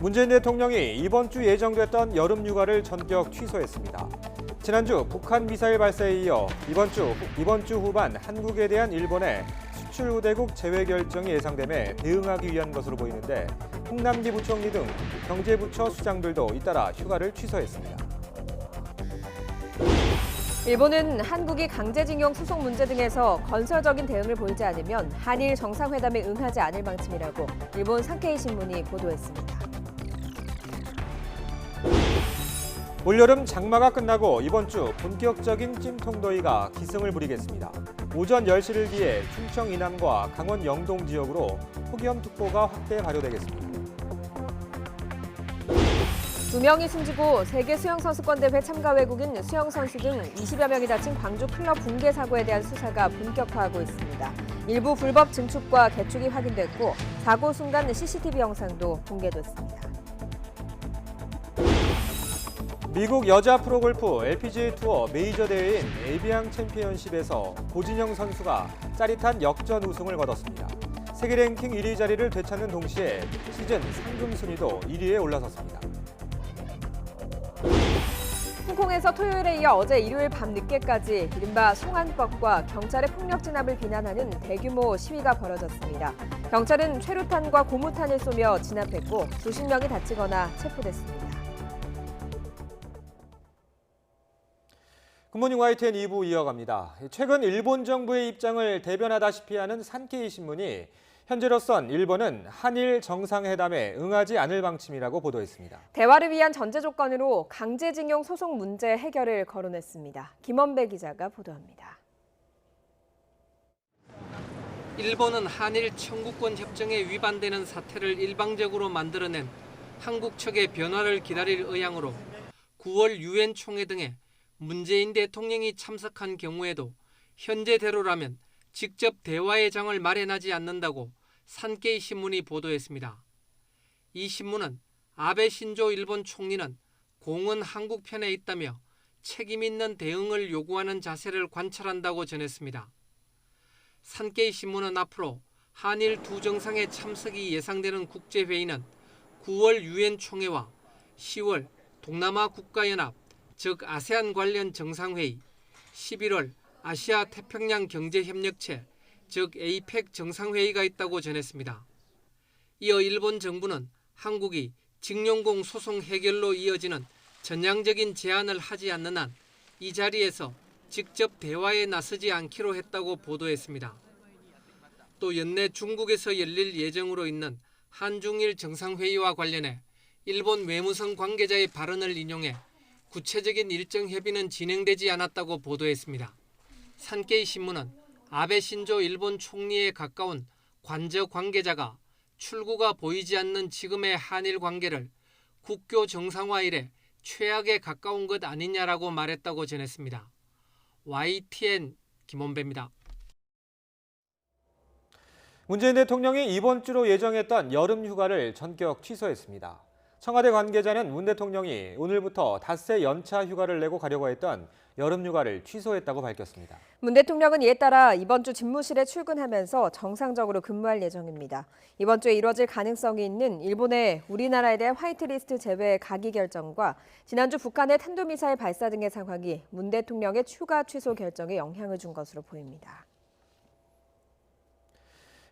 문재인 대통령이 이번 주 예정됐던 여름 휴가를 전격 취소했습니다. 지난주 북한 미사일 발사에 이어 이번 주 후반 한국에 대한 일본의 수출 우대국 제외 결정이 예상됨에 대응하기 위한 것으로 보이는데 홍남기 부총리 등 경제부처 수장들도 잇따라 휴가를 취소했습니다. 일본은 한국이 강제징용 소송 문제 등에서 건설적인 대응을 보이지 않으면 한일 정상회담에 응하지 않을 방침이라고 일본 산케이 신문이 보도했습니다. 올여름 장마가 끝나고 이번 주 본격적인 찜통더위가 기승을 부리겠습니다. 오전 10시를 기해 충청 이남과 강원 영동 지역으로 폭염특보가 확대 발효되겠습니다. 2명이 숨지고 세계 수영선수권대회 참가 외국인 수영선수 등 20여 명이 다친 광주 클럽 붕괴 사고에 대한 수사가 본격화하고 있습니다. 일부 불법 증축과 개축이 확인됐고 사고 순간 CCTV 영상도 공개됐습니다. 미국 여자 프로골프 LPGA 투어 메이저 대회인 에비앙 챔피언십에서 고진영 선수가 짜릿한 역전 우승을 거뒀습니다. 세계 랭킹 1위 자리를 되찾는 동시에 시즌 상금 순위도 1위에 올라섰습니다. 홍콩에서 토요일에 이어 어제 일요일 밤 늦게까지 이른바 송환법과 경찰의 폭력 진압을 비난하는 대규모 시위가 벌어졌습니다. 경찰은 최루탄과 고무탄을 쏘며 진압했고 수십 명이 다치거나 체포됐습니다. 굿모닝 YTN 2부 이어갑니다. 최근 일본 정부의 입장을 대변하다시피 하는 산케이 신문이 현재로선 일본은 한일 정상회담에 응하지 않을 방침이라고 보도했습니다. 대화를 위한 전제 조건으로 강제징용 소송 문제 해결을 거론했습니다. 김원배 기자가 보도합니다. 일본은 한일 청구권 협정에 위반되는 사태를 일방적으로 만들어낸 한국 측의 변화를 기다릴 의향으로 9월 유엔 총회 등에 문재인 대통령이 참석한 경우에도 현재대로라면 직접 대화의 장을 마련하지 않는다고 산케이 신문이 보도했습니다. 이 신문은 아베 신조 일본 총리는 공은 한국 편에 있다며 책임 있는 대응을 요구하는 자세를 관찰한다고 전했습니다. 산케이 신문은 앞으로 한일 두 정상의 참석이 예상되는 국제회의는 9월 유엔 총회와 10월 동남아 국가연합 즉 아세안 관련 정상회의, 11월 아시아 태평양 경제협력체 즉 에이펙 정상회의가 있다고 전했습니다. 이어 일본 정부는 한국이 징용공 소송 해결로 이어지는 전향적인 제안을 하지 않는 한 이 자리에서 직접 대화에 나서지 않기로 했다고 보도했습니다. 또 연내 중국에서 열릴 예정으로 있는 한중일 정상회의와 관련해 일본 외무성 관계자의 발언을 인용해 구체적인 일정 협의는 진행되지 않았다고 보도했습니다. 산케이 신문은 아베 신조 일본 총리에 가까운 관저 관계자가 출구가 보이지 않는 지금의 한일 관계를 국교 정상화 이래 최악에 가까운 것 아니냐라고 말했다고 전했습니다. YTN 김원배입니다. 문재인 대통령이 이번 주로 예정했던 여름 휴가를 전격 취소했습니다. 청와대 관계자는 문 대통령이 오늘부터 닷새 연차 휴가를 내고 가려고 했던 여름 휴가를 취소했다고 밝혔습니다. 문 대통령은 이에 따라 이번 주 집무실에 출근하면서 정상적으로 근무할 예정입니다. 이번 주에 이뤄질 가능성이 있는 일본의 우리나라에 대한 화이트리스트 제외 가기 결정과 지난주 북한의 탄도미사일 발사 등의 상황이 문 대통령의 휴가 취소 결정에 영향을 준 것으로 보입니다.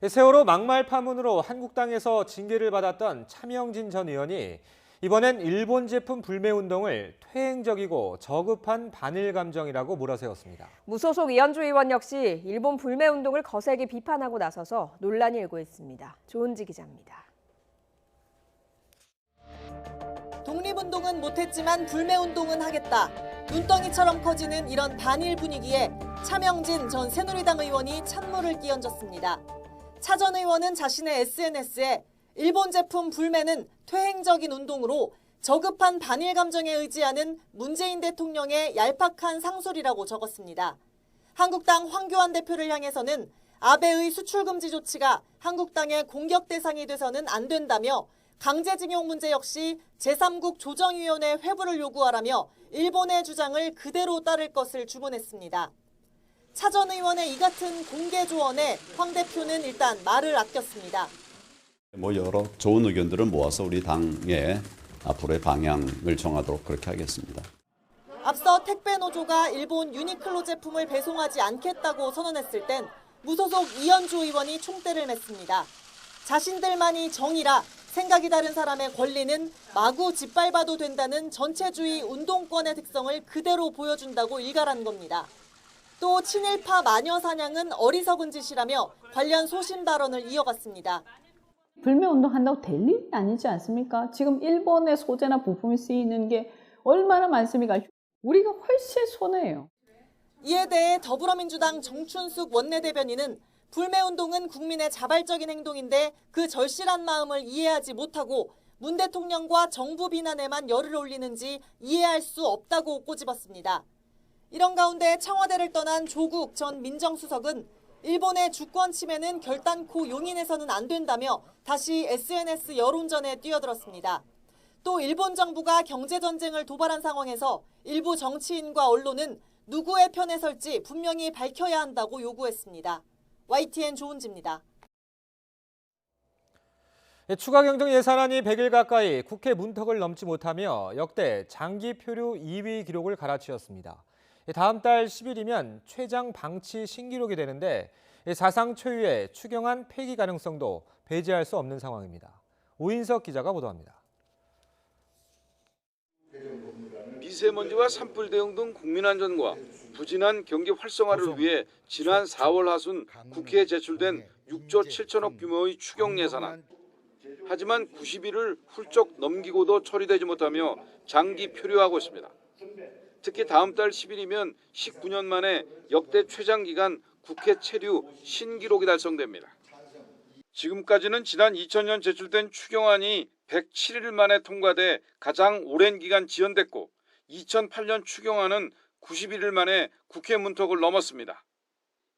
세월호 막말 파문으로 한국당에서 징계를 받았던 차명진 전 의원이 이번엔 일본 제품 불매 운동을 퇴행적이고 저급한 반일 감정이라고 몰아세웠습니다. 무소속 이현주 의원 역시 일본 불매 운동을 거세게 비판하고 나서서 논란이 일고 있습니다. 조은지 기자입니다. 독립운동은 못했지만 불매운동은 하겠다. 눈덩이처럼 커지는 이런 반일 분위기에 차명진 전 새누리당 의원이 찬물을 끼얹었습니다. 차 전 의원은 자신의 SNS에 일본 제품 불매는 퇴행적인 운동으로 저급한 반일 감정에 의지하는 문재인 대통령의 얄팍한 상술이라고 적었습니다. 한국당 황교안 대표를 향해서는 아베의 수출금지 조치가 한국당의 공격 대상이 돼서는 안 된다며 강제징용 문제 역시 제3국 조정위원회 회부를 요구하라며 일본의 주장을 그대로 따를 것을 주문했습니다. 차 전 의원의 이 같은 공개 조언에 황 대표는 일단 말을 아꼈습니다. 여러 좋은 의견들을 모아서 우리 당의 앞으로의 방향을 정하도록 그렇게 하겠습니다. 앞서 택배 노조가 일본 유니클로 제품을 배송하지 않겠다고 선언했을 땐 무소속 이현주 의원이 총대를 맸습니다. 자신들만이 정의라 생각이 다른 사람의 권리는 마구 짓밟아도 된다는 전체주의 운동권의 특성을 그대로 보여준다고 일갈한 겁니다. 또 친일파 마녀 사냥은 어리석은 짓이라며 관련 소신 발언을 이어갔습니다. 불매운동 한다고 될 일이 아니지 않습니까? 지금 일본의 소재나 부품이 쓰이는 게 얼마나 많습니까? 우리가 훨씬 손해예요. 이에 대해 더불어민주당 정춘숙 원내대변인은 불매운동은 국민의 자발적인 행동인데 그 절실한 마음을 이해하지 못하고 문 대통령과 정부 비난에만 열을 올리는지 이해할 수 없다고 꼬집었습니다. 이런 가운데 청와대를 떠난 조국 전 민정수석은 일본의 주권 침해는 결단코 용인해서는 안 된다며 다시 SNS 여론전에 뛰어들었습니다. 또 일본 정부가 경제전쟁을 도발한 상황에서 일부 정치인과 언론은 누구의 편에 설지 분명히 밝혀야 한다고 요구했습니다. YTN 조은지입니다. 추가 경정 예산안이 100일 가까이 국회 문턱을 넘지 못하며 역대 장기 표류 2위 기록을 갈아치웠습니다. 다음 달 10일이면 최장 방치 신기록이 되는데 사상 초유의 추경안 폐기 가능성도 배제할 수 없는 상황입니다. 오인석 기자가 보도합니다. 미세먼지와 산불 대응 등 국민안전과 부진한 경기 활성화를 위해 지난 4월 하순 국회에 제출된 6조 7천억 규모의 추경 예산안. 하지만 90일을 훌쩍 넘기고도 처리되지 못하며 장기 표류하고 있습니다. 특히 다음 달 10일이면 19년 만에 역대 최장 기간 국회 체류 신기록이 달성됩니다. 지금까지는 지난 2000년 제출된 추경안이 107일 만에 통과돼 가장 오랜 기간 지연됐고 2008년 추경안은 91일 만에 국회 문턱을 넘었습니다.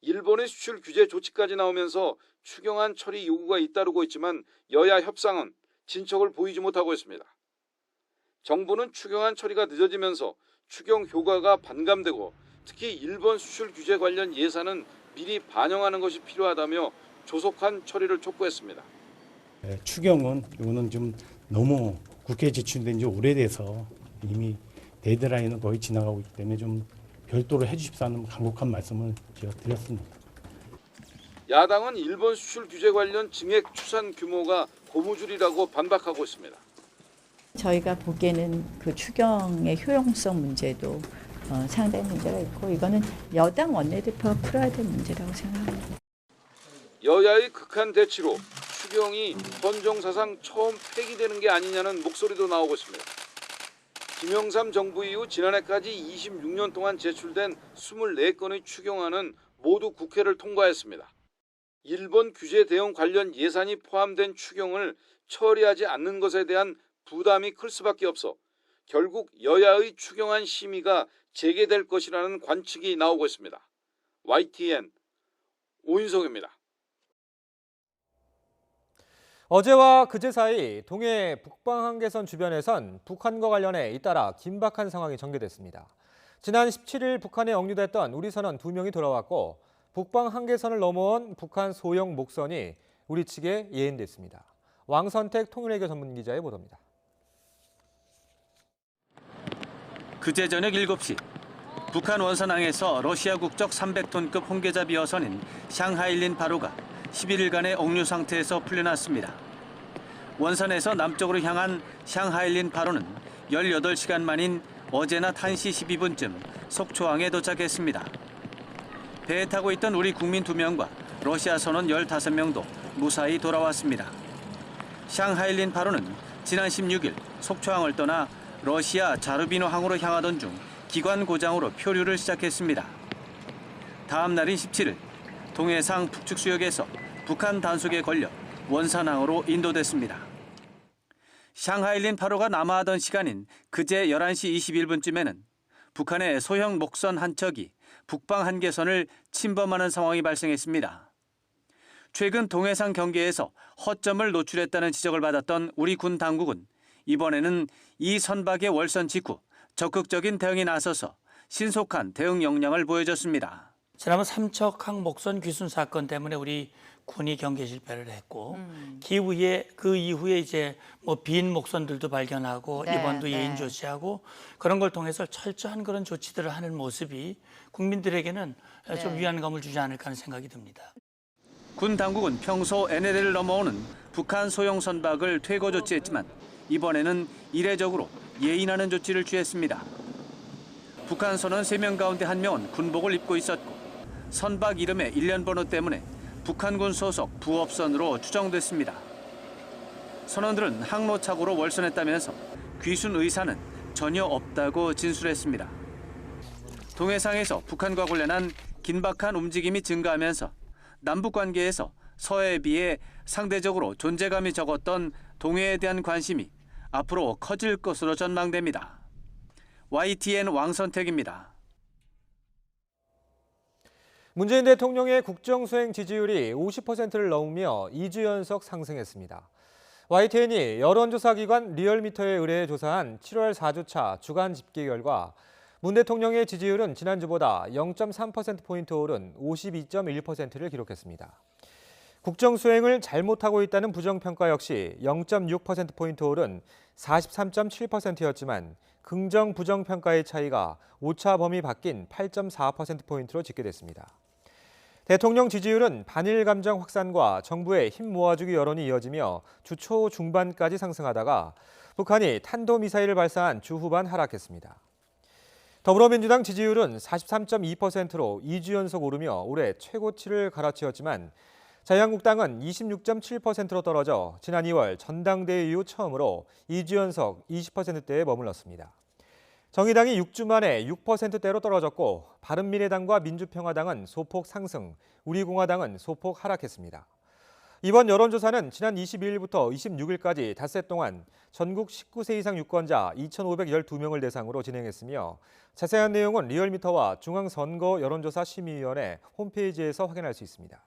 일본의 수출 규제 조치까지 나오면서 추경안 처리 요구가 잇따르고 있지만 여야 협상은 진척을 보이지 못하고 있습니다. 정부는 추경안 처리가 늦어지면서 추경 효과가 반감되고 특히 일본 수출 규제 관련 예산은 미리 반영하는 것이 필요하다며 조속한 처리를 촉구했습니다. 추경은 이거는 좀 너무 국회에 제출된 지 오래돼서 이미 데드라인은 거의 지나가고 있기 때문에 좀 별도로 해주십사는 간곡한 말씀을 제가 드렸습니다. 야당은 일본 수출 규제 관련 증액 추산 규모가 고무줄이라고 반박하고 있습니다. 저희가 보기에는 그 추경의 효용성 문제도 상당히 문제가 있고 이거는 여당 원내대표가 풀어야 될 문제라고 생각합니다. 여야의 극한 대치로 추경이 헌정사상 처음 폐기되는 게 아니냐는 목소리도 나오고 있습니다. 김영삼 정부 이후 지난해까지 26년 동안 제출된 24건의 추경안은 모두 국회를 통과했습니다. 일본 규제 대응 관련 예산이 포함된 추경을 처리하지 않는 것에 대한 부담이 클 수밖에 없어 결국 여야의 추경안 심의가 재개될 것이라는 관측이 나오고 있습니다. YTN 오인석입니다. 어제와 그제 사이 동해 북방 한계선 주변에선 북한과 관련해 잇따라 긴박한 상황이 전개됐습니다. 지난 17일 북한에 억류됐던 우리 선원 2명이 돌아왔고 북방 한계선을 넘어온 북한 소형 목선이 우리 측에 예인됐습니다. 왕선택 통일외교 전문기자의 보도입니다. 그제 저녁 7시 북한 원산항에서 러시아 국적 300톤급 홍계잡이 어선인 샹하일린 바로가 11일간의 억류 상태에서 풀려났습니다. 원산에서 남쪽으로 향한 샹하일린 바로는 18시간 만인 어제 낮 1시 12분쯤 속초항에 도착했습니다. 배에 타고 있던 우리 국민 2명과 러시아 선원 15명도 무사히 돌아왔습니다. 샹하일린 바로는 지난 16일 속초항을 떠나 러시아 자르비노 항으로 향하던 중 기관 고장으로 표류를 시작했습니다. 다음 날인 17일 동해상 북측 수역에서 북한 단속에 걸려 원산항으로 인도됐습니다. 샹하일린 8호가 남하하던 시간인 그제 11시 21분쯤에는 북한의 소형 목선 한 척이 북방 한계선을 침범하는 상황이 발생했습니다. 최근 동해상 경계에서 허점을 노출했다는 지적을 받았던 우리 군 당국은 이번에는 이 선박의 월선 직후 적극적인 대응에 나서서 신속한 대응 역량을 보여줬습니다. 지난번 삼척항 목선 귀순 사건 때문에 우리 군이 경계 실패를 했고 그 이후에 이제 뭐 빈 목선들도 발견하고 네, 이번도 네. 예인 조치하고 그런 걸 통해서 철저한 그런 조치들을 하는 모습이 국민들에게는 좀 위안감을 주지 않을까 하는 생각이 듭니다. 군 당국은 평소 NLL을 넘어오는 북한 소형 선박을 퇴거 조치했지만 이번에는 이례적으로 예인하는 조치를 취했습니다. 북한 선원 3명 가운데 1명은 군복을 입고 있었고 선박 이름의 일련 번호 때문에 북한군 소속 부업선으로 추정됐습니다. 선원들은 항로착오로 월선했다면서 귀순 의사는 전혀 없다고 진술했습니다. 동해상에서 북한과 관련한 긴박한 움직임이 증가하면서 남북 관계에서 서해에 비해 상대적으로 존재감이 적었던 동해에 대한 관심이 앞으로 커질 것으로 전망됩니다. YTN 왕선택입니다. 문재인 대통령의 국정수행 지지율이 50%를 넘으며 2주 연속 상승했습니다. YTN이 여론조사기관 리얼미터에 의뢰해 조사한 7월 4주차 주간 집계 결과 문 대통령의 지지율은 지난주보다 0.3%포인트 오른 52.1%를 기록했습니다. 국정수행을 잘못하고 있다는 부정평가 역시 0.6%포인트 오른 43.7%였지만 긍정 부정평가의 차이가 오차 범위 바뀐 8.4%포인트로 집계됐습니다. 대통령 지지율은 반일 감정 확산과 정부의 힘 모아주기 여론이 이어지며 주 초 중반까지 상승하다가 북한이 탄도미사일을 발사한 주 후반 하락했습니다. 더불어민주당 지지율은 43.2%로 2주 연속 오르며 올해 최고치를 갈아치웠지만 자유한국당은 26.7%로 떨어져 지난 2월 전당대회 이후 처음으로 2주 연속 20%대에 머물렀습니다. 정의당이 6주 만에 6%대로 떨어졌고 바른미래당과 민주평화당은 소폭 상승, 우리공화당은 소폭 하락했습니다. 이번 여론조사는 지난 22일부터 26일까지 닷새 동안 전국 19세 이상 유권자 2,512명을 대상으로 진행했으며 자세한 내용은 리얼미터와 중앙선거 여론조사 심의위원회 홈페이지에서 확인할 수 있습니다.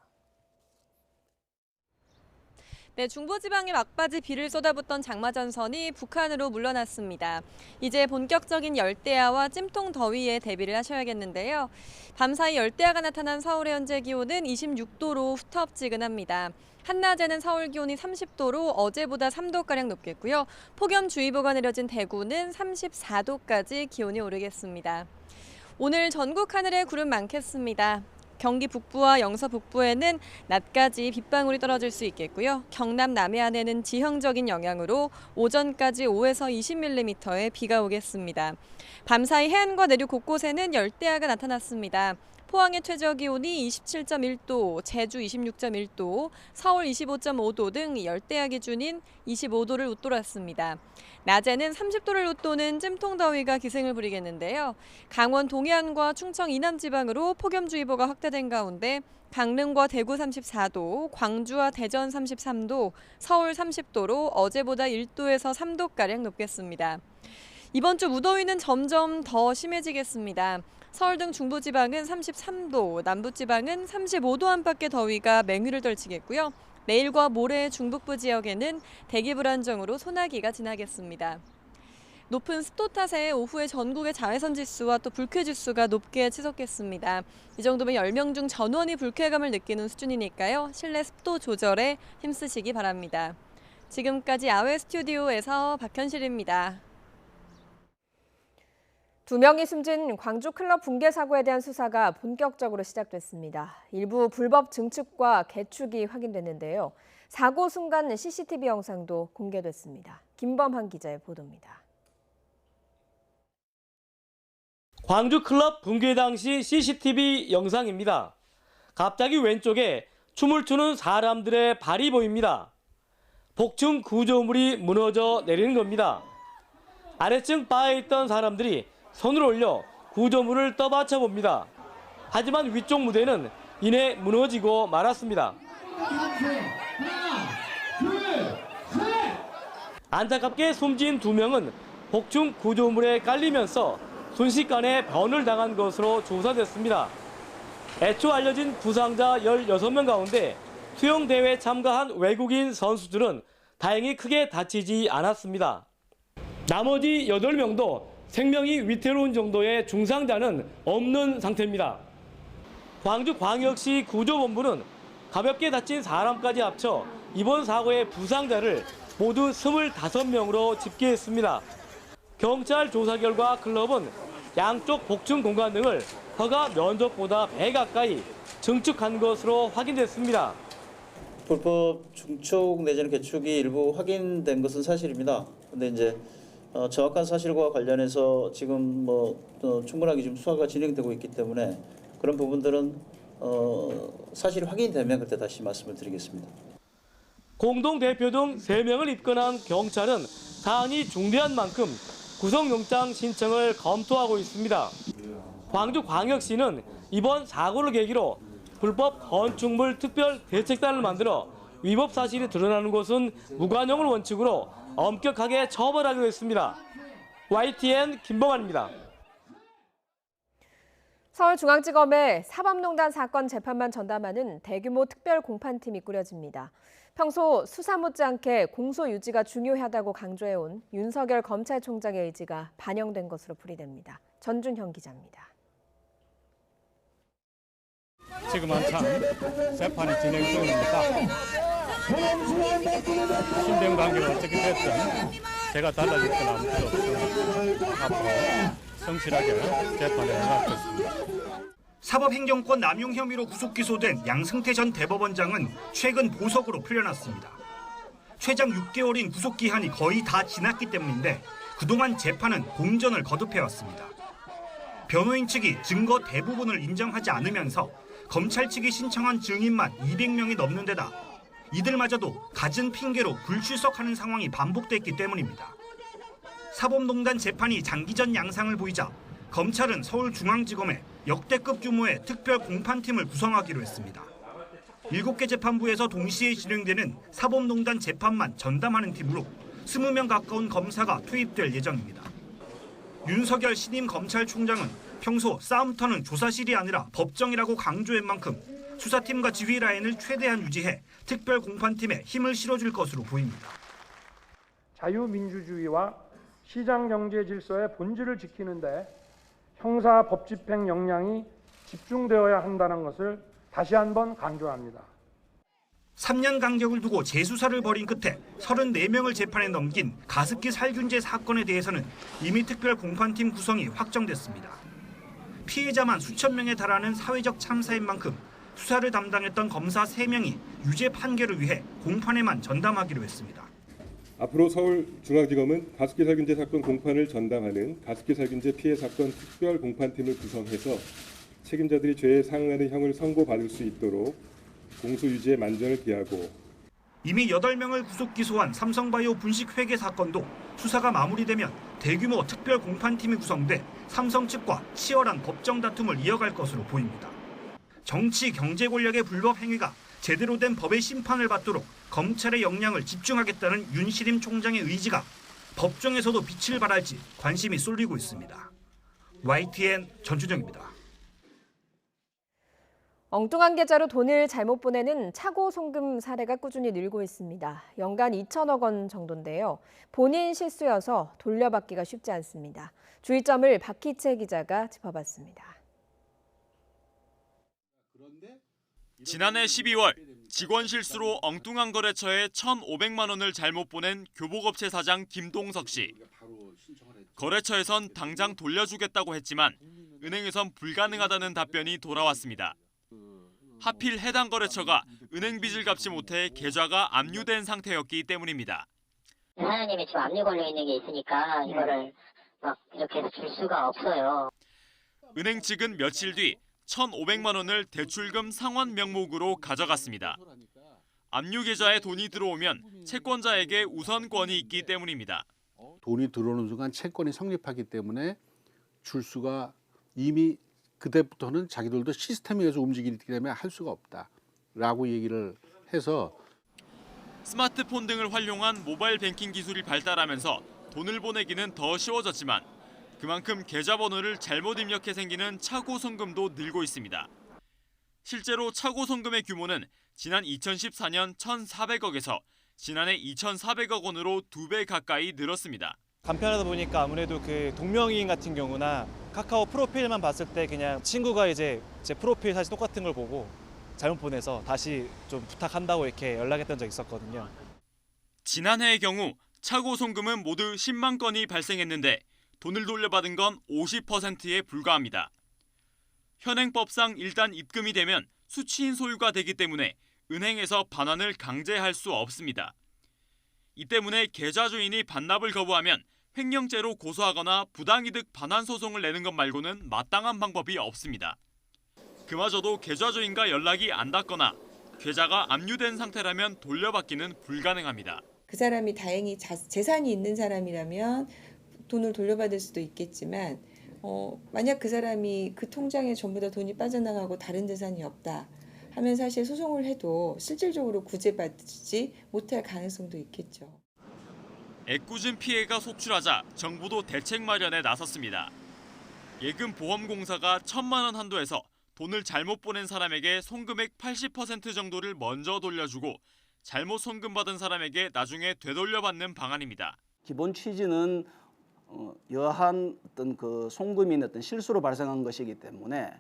네, 중부지방에 막바지 비를 쏟아붓던 장마전선이 북한으로 물러났습니다. 이제 본격적인 열대야와 찜통 더위에 대비를 하셔야겠는데요. 밤사이 열대야가 나타난 서울의 현재 기온은 26도로 후텁지근합니다. 한낮에는 서울 기온이 30도로 어제보다 3도가량 높겠고요. 폭염주의보가 내려진 대구는 34도까지 기온이 오르겠습니다. 오늘 전국 하늘에 구름 많겠습니다. 경기 북부와 영서 북부에는 낮까지 빗방울이 떨어질 수 있겠고요. 경남 남해안에는 지형적인 영향으로 오전까지 5에서 20mm의 비가 오겠습니다. 밤사이 해안과 내륙 곳곳에는 열대야가 나타났습니다. 포항의 최저 기온이 27.1도, 제주 26.1도, 서울 25.5도 등 열대야 기준인 25도를 웃돌았습니다. 낮에는 30도를 웃도는 찜통더위가 기승을 부리겠는데요. 강원 동해안과 충청 이남 지방으로 폭염주의보가 확대된 가운데 강릉과 대구 34도, 광주와 대전 33도, 서울 30도로 어제보다 1도에서 3도가량 높겠습니다. 이번 주 무더위는 점점 더 심해지겠습니다. 서울 등 중부지방은 33도, 남부지방은 35도 안팎의 더위가 맹위를 떨치겠고요. 내일과 모레 중북부 지역에는 대기 불안정으로 소나기가 지나겠습니다. 높은 습도 탓에 오후에 전국의 자외선 지수와 또 불쾌 지수가 높게 치솟겠습니다. 이 정도면 10명 중 전원이 불쾌감을 느끼는 수준이니까요. 실내 습도 조절에 힘쓰시기 바랍니다. 지금까지 야외 스튜디오에서 박현실입니다. 2명이 숨진 광주 클럽 붕괴 사고에 대한 수사가 본격적으로 시작됐습니다. 일부 불법 증축과 개축이 확인됐는데요. 사고 순간 CCTV 영상도 공개됐습니다. 김범한 기자의 보도입니다. 광주 클럽 붕괴 당시 CCTV 영상입니다. 갑자기 왼쪽에 춤을 추는 사람들의 발이 보입니다. 복층 구조물이 무너져 내리는 겁니다. 아래층 바에 있던 사람들이 손을 올려 구조물을 떠받쳐 봅니다. 하지만 위쪽 무대는 이내 무너지고 말았습니다. 안타깝게 숨진 2명은 복층 구조물에 깔리면서 순식간에 변을 당한 것으로 조사됐습니다. 애초 알려진 부상자 16명 가운데 수영대회에 참가한 외국인 선수들은 다행히 크게 다치지 않았습니다. 나머지 8명도 생명이 위태로운 정도의 중상자는 없는 상태입니다. 광주광역시 구조본부는 가볍게 다친 사람까지 합쳐 이번 사고의 부상자를 모두 25명으로 집계했습니다. 경찰 조사 결과 클럽은 양쪽 복층 공간 등을 허가 면적보다 배 가까이 증축한 것으로 확인됐습니다. 불법 중축 내지는 개축이 일부 확인된 것은 사실입니다. 근데 이제 정확한 사실과 관련해서 지금 충분하게 지금 수사가 진행되고 있기 때문에 그런 부분들은 사실이 확인되면 그때 다시 말씀을 드리겠습니다. 공동대표 등 3명을 입건한 경찰은 사안이 중대한 만큼 구속영장 신청을 검토하고 있습니다. 광주광역시는 이번 사고를 계기로 불법 건축물 특별대책단을 만들어 위법 사실이 드러나는 곳은 무관용을 원칙으로 엄격하게 처벌하기로 했습니다. YTN 김봉환입니다. 서울중앙지검에 사법농단 사건 재판만 전담하는 대규모 특별공판팀이 꾸려집니다. 평소 수사 못지않게 공소 유지가 중요하다고 강조해온 윤석열 검찰총장의 의지가 반영된 것으로 풀이됩니다. 전준형 기자입니다. 지금 한참 재판이 진행 중입니다. 신변 관계가 어떻게 됐든 제가 달라질 건 아무것도 없습니다. 앞으로 성실하게 재판에 나가겠습니다. 사법행정권 남용 혐의로 구속 기소된 양승태 전 대법원장은 최근 보석으로 풀려났습니다. 최장 6개월인 구속 기한이 거의 다 지났기 때문인데 그동안 재판은 공전을 거듭해왔습니다. 변호인 측이 증거 대부분을 인정하지 않으면서 검찰 측이 신청한 증인만 200명이 넘는 데다 이들마저도 갖은 핑계로 불출석하는 상황이 반복됐기 때문입니다. 사법농단 재판이 장기전 양상을 보이자 검찰은 서울중앙지검에 역대급 규모의 특별 공판팀을 구성하기로 했습니다. 7개 재판부에서 동시에 진행되는 사법농단 재판만 전담하는 팀으로 20명 가까운 검사가 투입될 예정입니다. 윤석열 신임 검찰총장은 평소 싸움터는 조사실이 아니라 법정이라고 강조한 만큼 수사팀과 지휘 라인을 최대한 유지해 특별 공판팀에 힘을 실어줄 것으로 보입니다. 자유민주주의와 시장경제 질서의 본질을 지키는데 형사 법집행 역량이 집중되어야 한다는 것을 다시 한번 강조합니다. 3년 간격을 두고 재수사를 벌인 끝에 34명을 재판에 넘긴 가습기 살균제 사건에 대해서는 이미 특별 공판팀 구성이 확정됐습니다. 피해자만 수천 명에 달하는 사회적 참사인 만큼 수사를 담당했던 검사 3명이 유죄 판결을 위해 공판에만 전담하기로 했습니다. 앞으로 서울중앙지검은 가습기 살균제 사건 공판을 전담하는 가습기 살균제 피해 사건 특별 공판팀을 구성해서 책임자들이 죄에 상응하는 형을 선고받을 수 있도록 공소 유지에 만전을 기하고 이미 8명을 구속 기소한 삼성바이오 분식 회계 사건도 수사가 마무리되면 대규모 특별 공판팀이 구성돼 삼성 측과 치열한 법정 다툼을 이어갈 것으로 보입니다. 정치 경제 권력의 불법 행위가 제대로 된 법의 심판을 받도록 검찰의 역량을 집중하겠다는 윤시림 총장의 의지가 법정에서도 빛을 발할지 관심이 쏠리고 있습니다. YTN 전준영입니다. 엉뚱한 계좌로 돈을 잘못 보내는 차고 송금 사례가 꾸준히 늘고 있습니다. 연간 2천억 원 정도인데요. 본인 실수여서 돌려받기가 쉽지 않습니다. 주의점을 박희채 기자가 짚어봤습니다. 지난해 12월 직원 실수로 엉뚱한 거래처에 1,500만 원을 잘못 보낸 교복업체 사장 김동석 씨. 거래처에선 당장 돌려주겠다고 했지만 은행에선 불가능하다는 답변이 돌아왔습니다. 하필 해당 거래처가 은행 빚을 갚지 못해 계좌가 압류된 상태였기 때문입니다. 사장님이 지금 압류 걸려 있는 게 있으니까 이거를 막 이렇게 해서 줄 수가 없어요. 은행 측은 며칠 뒤 1,500만 원을 대출금 상환 명목으로 가져갔습니다. 압류 계좌에 돈이 들어오면 채권자에게 우선권이 있기 때문입니다. 돈이 들어오는 순간 채권이 성립하기 때문에 줄 수가 이미 그때부터는 자기들도 시스템에 의해서 움직이기 때문에 할 수가 없다라고 얘기를 해서 스마트폰 등을 활용한 모바일 뱅킹 기술이 발달하면서 돈을 보내기는 더 쉬워졌지만 그만큼 계좌번호를 잘못 입력해 생기는 차고 송금도 늘고 있습니다. 실제로 차고 송금의 규모는 지난 2014년 1,400억에서 지난해 2,400억 원으로 2배 가까이 늘었습니다. 간편하다 보니까 아무래도 그 동명이인 같은 경우나 카카오 프로필만 봤을 때 그냥 친구가 이제 제 프로필 사진 똑같은 걸 보고 잘못 보내서 다시 좀 부탁한다고 이렇게 연락했던 적이 있었거든요. 지난해의 경우 차고 송금은 모두 10만 건이 발생했는데 돈을 돌려받은 건 50%에 불과합니다. 현행법상 일단 입금이 되면 수취인 소유가 되기 때문에 은행에서 반환을 강제할 수 없습니다. 이 때문에 계좌 주인이 반납을 거부하면 횡령죄로 고소하거나 부당이득 반환 소송을 내는 것 말고는 마땅한 방법이 없습니다. 그마저도 계좌 주인과 연락이 안 닿거나 계좌가 압류된 상태라면 돌려받기는 불가능합니다. 그 사람이 다행히 재산이 있는 사람이라면 돈을 돌려받을 수도 있겠지만 만약 그 사람이 그 통장에 전부 다 돈이 빠져나가고 다른 재산이 없다 하면 사실 소송을 해도 실질적으로 구제받지 못할 가능성도 있겠죠. 애꿎은 피해가 속출하자 정부도 대책 마련에 나섰습니다. 예금보험공사가 1,000만 원 한도에서 돈을 잘못 보낸 사람에게 송금액 80% 정도를 먼저 돌려주고 잘못 송금받은 사람에게 나중에 되돌려받는 방안입니다. 기본 취지는 여한 어떤 그 송금인 어떤 실수로 발생한 것이기 때문에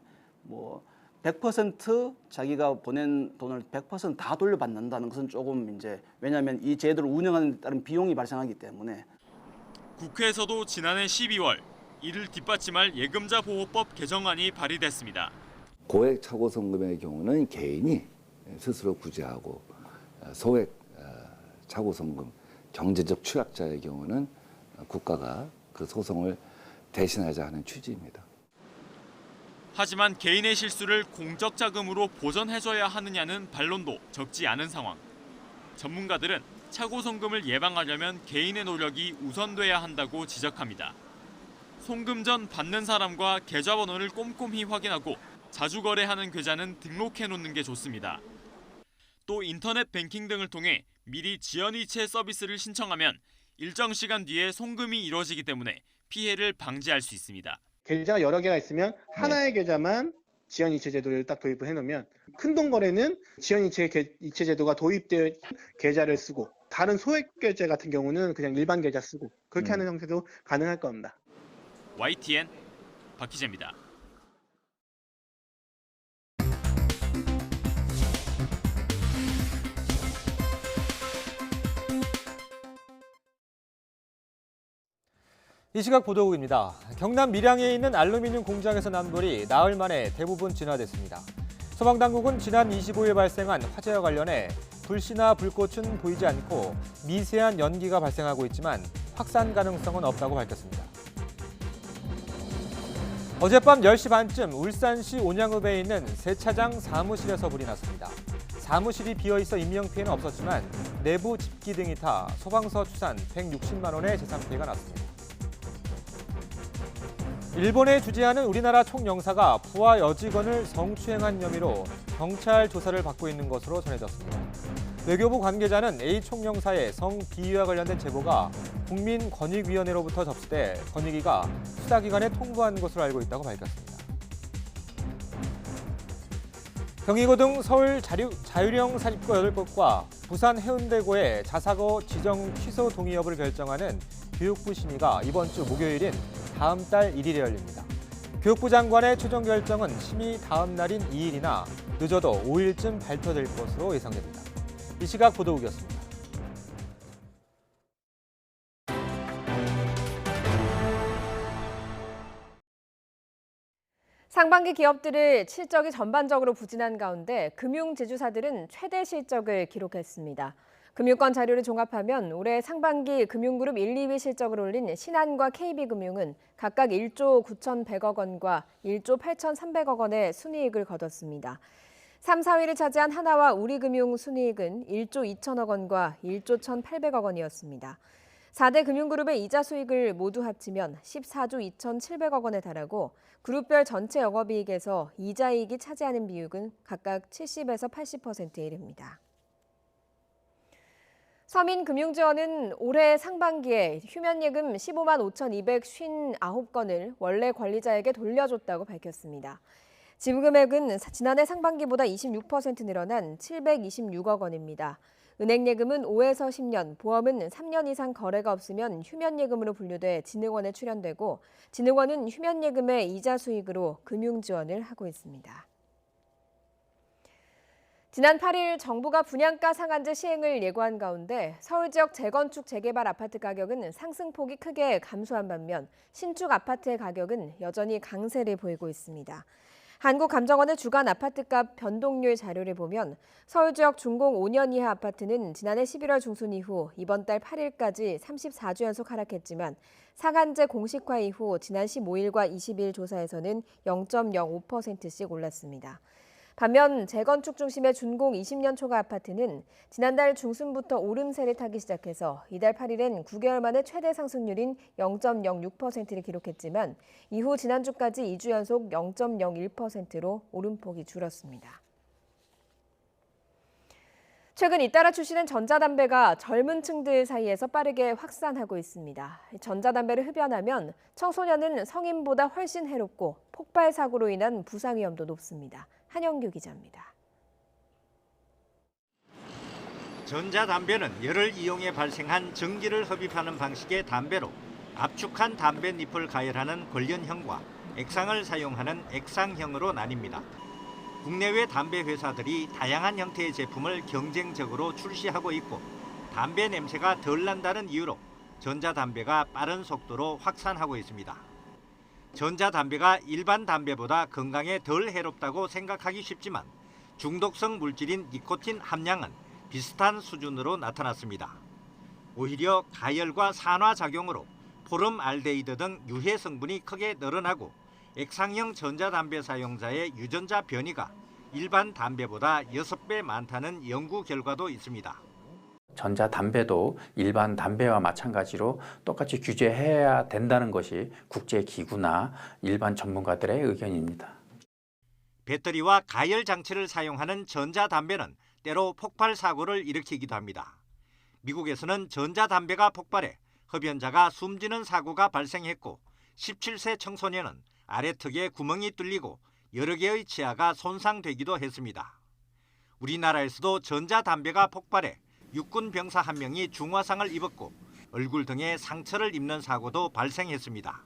100% 자기가 보낸 돈을 100% 다 돌려받는다는 것은 조금 왜냐하면 이 제도를 운영하는 데 따른 비용이 발생하기 때문에. 국회에서도 지난해 12월 이를 뒷받침할 예금자 보호법 개정안이 발의됐습니다. 고액 차고 송금의 경우는 개인이 스스로 구제하고 소액 차고 송금, 경제적 취약자의 경우는 국가가 그 소송을 대신하자 하는 취지입니다. 하지만 개인의 실수를 공적 자금으로 보전해줘야 하느냐는 반론도 적지 않은 상황. 전문가들은 차고 송금을 예방하려면 개인의 노력이 우선돼야 한다고 지적합니다. 송금 전 받는 사람과 계좌번호를 꼼꼼히 확인하고 자주 거래하는 계좌는 등록해놓는 게 좋습니다. 또 인터넷 뱅킹 등을 통해 미리 지연이체 서비스를 신청하면 일정 시간 뒤에 송금이 이루어지기 때문에 피해를 방지할 수 있습니다. 계좌가 여러 개가 있으면 하나의 계좌만 지연이체 제도를 딱 도입을 해놓으면 큰돈 거래는 지연이체 제도가 도입되어 계좌를 쓰고 다른 소액 계좌 같은 경우는 그냥 일반 계좌 쓰고 그렇게 하는 형태도 가능할 겁니다. YTN 박희재입니다. 이 시각 보도국입니다. 경남 밀양에 있는 알루미늄 공장에서 난 불이 나흘 만에 대부분 진화됐습니다. 소방당국은 지난 25일 발생한 화재와 관련해 불씨나 불꽃은 보이지 않고 미세한 연기가 발생하고 있지만 확산 가능성은 없다고 밝혔습니다. 어젯밤 10시 반쯤 울산시 온양읍에 있는 세차장 사무실에서 불이 났습니다. 사무실이 비어있어 인명피해는 없었지만 내부 집기 등이 타 소방서 추산 160만 원의 재산피해가 났습니다. 일본에 주재하는 우리나라 총영사가 부하 여직원을 성추행한 혐의로 경찰 조사를 받고 있는 것으로 전해졌습니다. 외교부 관계자는 A 총영사의 성비위와 관련된 제보가 국민권익위원회로부터 접수돼 권익위가 수사기관에 통보한 것으로 알고 있다고 밝혔습니다. 경희고등 서울 자율형 사립고 8곳과 부산 해운대고의 자사고 지정 취소 동의 여부를 결정하는 교육부 심의가 이번 주 목요일인 다음 달 1일에 열립니다. 교육부 장관의 최종 결정은 심의 다음 날인 2일이나 늦어도 5일쯤 발표될 것으로 예상됩니다. 이 시각 보도국이었습니다. 상반기 기업들의 실적이 전반적으로 부진한 가운데 금융제조사들은 최대 실적을 기록했습니다. 금융권 자료를 종합하면 올해 상반기 금융그룹 1, 2위 실적을 올린 신한과 KB금융은 각각 1조 9,100억 원과 1조 8,300억 원의 순이익을 거뒀습니다. 3, 4위를 차지한 하나와 우리금융 순이익은 1조 2천억 원과 1조 1,800억 원이었습니다. 4대 금융그룹의 이자 수익을 모두 합치면 14조 2,700억 원에 달하고 그룹별 전체 영업이익에서 이자이익이 차지하는 비율은 각각 70에서 80%에 이릅니다. 서민금융지원은 올해 상반기에 휴면예금 15만 5,259건을 원래 관리자에게 돌려줬다고 밝혔습니다. 지급금액은 지난해 상반기보다 26% 늘어난 726억 원입니다. 은행예금은 5에서 10년, 보험은 3년 이상 거래가 없으면 휴면예금으로 분류돼 진흥원에 출연되고 진흥원은 휴면예금의 이자 수익으로 금융지원을 하고 있습니다. 지난 8일 정부가 분양가 상한제 시행을 예고한 가운데 서울 지역 재건축 재개발 아파트 가격은 상승폭이 크게 감소한 반면 신축 아파트의 가격은 여전히 강세를 보이고 있습니다. 한국감정원의 주간 아파트값 변동률 자료를 보면 서울 지역 준공 5년 이하 아파트는 지난해 11월 중순 이후 이번 달 8일까지 34주 연속 하락했지만 상한제 공식화 이후 지난 15일과 20일 조사에서는 0.05%씩 올랐습니다. 반면 재건축 중심의 준공 20년 초과 아파트는 지난달 중순부터 오름세를 타기 시작해서 이달 8일엔 9개월 만에 최대 상승률인 0.06%를 기록했지만 이후 지난주까지 2주 연속 0.01%로 오름폭이 줄었습니다. 최근 잇따라 출시된 전자담배가 젊은 층들 사이에서 빠르게 확산하고 있습니다. 전자담배를 흡연하면 청소년은 성인보다 훨씬 해롭고 폭발 사고로 인한 부상 위험도 높습니다. 한영규 기자입니다. 전자담배는 열을 이용해 발생한 전기를 흡입하는 방식의 담배로 압축한 담배잎을 가열하는 권련형과 액상을 사용하는 액상형으로 나뉩니다. 국내외 담배 회사들이 다양한 형태의 제품을 경쟁적으로 출시하고 있고 담배 냄새가 덜 난다는 이유로 전자담배가 빠른 속도로 확산하고 있습니다. 전자담배가 일반 담배보다 건강에 덜 해롭다고 생각하기 쉽지만 중독성 물질인 니코틴 함량은 비슷한 수준으로 나타났습니다. 오히려 가열과 산화작용으로 포름알데히드 등 유해 성분이 크게 늘어나고 액상형 전자담배 사용자의 유전자 변이가 일반 담배보다 6배 많다는 연구 결과도 있습니다. 전자담배도 일반 담배와 마찬가지로 똑같이 규제해야 된다는 것이 국제기구나 일반 전문가들의 의견입니다. 배터리와 가열 장치를 사용하는 전자담배는 때로 폭발 사고를 일으키기도 합니다. 미국에서는 전자담배가 폭발해 흡연자가 숨지는 사고가 발생했고 17세 청소년은 아래턱에 구멍이 뚫리고 여러 개의 치아가 손상되기도 했습니다. 우리나라에서도 전자담배가 폭발해 육군 병사 한 명이 중화상을 입었고 얼굴 등에 상처를 입는 사고도 발생했습니다.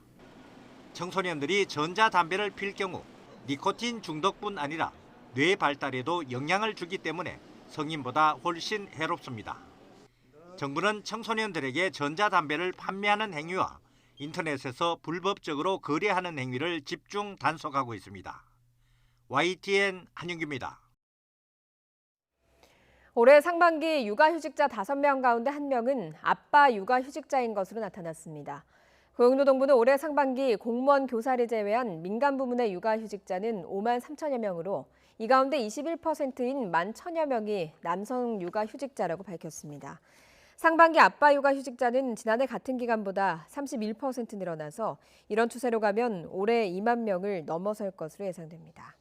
청소년들이 전자담배를 필 경우 니코틴 중독뿐 아니라 뇌 발달에도 영향을 주기 때문에 성인보다 훨씬 해롭습니다. 정부는 청소년들에게 전자담배를 판매하는 행위와 인터넷에서 불법적으로 거래하는 행위를 집중 단속하고 있습니다. YTN 한윤규입니다. 올해 상반기 육아휴직자 5명 가운데 1명은 아빠 육아휴직자인 것으로 나타났습니다. 고용노동부는 올해 상반기 공무원 교사를 제외한 민간 부문의 육아휴직자는 5만 3천여 명으로 이 가운데 21%인 1만 1천여 명이 남성 육아휴직자라고 밝혔습니다. 상반기 아빠 육아휴직자는 지난해 같은 기간보다 31% 늘어나서 이런 추세로 가면 올해 2만 명을 넘어설 것으로 예상됩니다.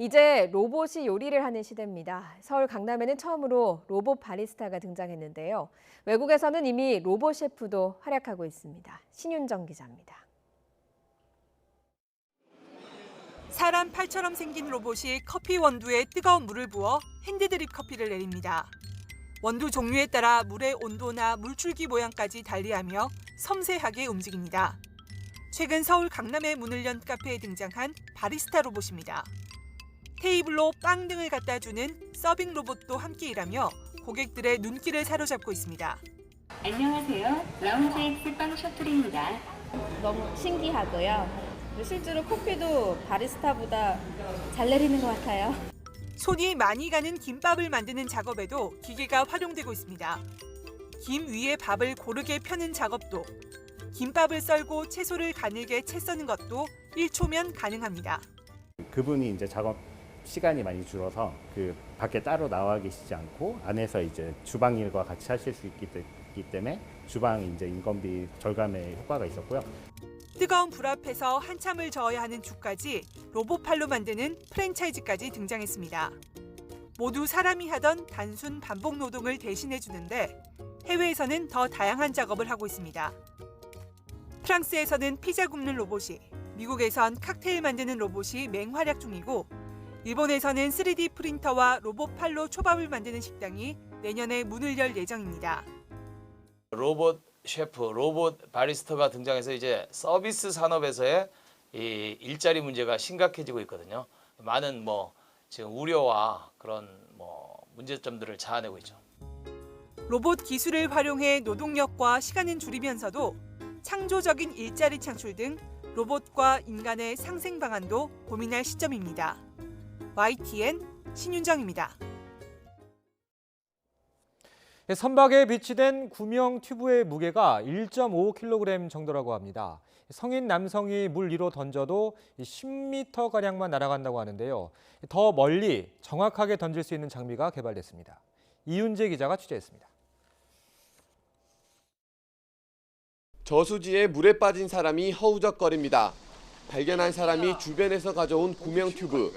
이제 로봇이 요리를 하는 시대입니다. 서울 강남에는 처음으로 로봇 바리스타가 등장했는데요. 외국에서는 이미 로봇 셰프도 활약하고 있습니다. 신윤정 기자입니다. 사람 팔처럼 생긴 로봇이 커피 원두에 뜨거운 물을 부어 핸드드립 커피를 내립니다. 원두 종류에 따라 물의 온도나 물줄기 모양까지 달리하며 섬세하게 움직입니다. 최근 서울 강남에 문을 연 카페에 등장한 바리스타 로봇입니다. 테이블로 빵 등을 갖다 주는 서빙 로봇도 함께 일하며 고객들의 눈길을 사로잡고 있습니다. 안녕하세요. 라운지X 빵 셔틀입니다. 너무 신기하고요. 실제로 커피도 바리스타보다 잘 내리는 것 같아요. 손이 많이 가는 김밥을 만드는 작업에도 기계가 활용되고 있습니다. 김 위에 밥을 고르게 펴는 작업도, 김밥을 썰고 채소를 가늘게 채 써는 것도 1초면 가능합니다. 그분이 이제 작업 시간이 많이 줄어서 그 밖에 따로 나와 계시지 않고 안에서 이제 주방 일과 같이 하실 수 있기 때문에 주방 이제 인건비 절감에 효과가 있었고요. 뜨거운 불 앞에서 한참을 저어야 하는 죽까지 로봇팔로 만드는 프랜차이즈까지 등장했습니다. 모두 사람이 하던 단순 반복 노동을 대신해 주는데 해외에서는 더 다양한 작업을 하고 있습니다. 프랑스에서는 피자 굽는 로봇이, 미국에선 칵테일 만드는 로봇이 맹활약 중이고 일본에서는 3D 프린터와 로봇팔로 초밥을 만드는 식당이 내년에 문을 열 예정입니다. 로봇 셰프, 로봇 바리스타가 등장해서 이제 서비스 산업에서의 이 일자리 문제가 심각해지고 있거든요. 많은 지금 우려와 그런 문제점들을 자아내고 있죠. 로봇 기술을 활용해 노동력과 시간은 줄이면서도 창조적인 일자리 창출 등 로봇과 인간의 상생 방안도 고민할 시점입니다. YTN 신윤정입니다. 선박에 비치된 구명 튜브의 무게가 1.5kg 정도라고 합니다. 성인 남성이 물 위로 던져도 10m가량만 날아간다고 하는데요. 더 멀리 정확하게 던질 수 있는 장비가 개발됐습니다. 이윤재 기자가 취재했습니다. 저수지에 물에 빠진 사람이 허우적거립니다. 발견한 사람이 주변에서 가져온 구명 튜브.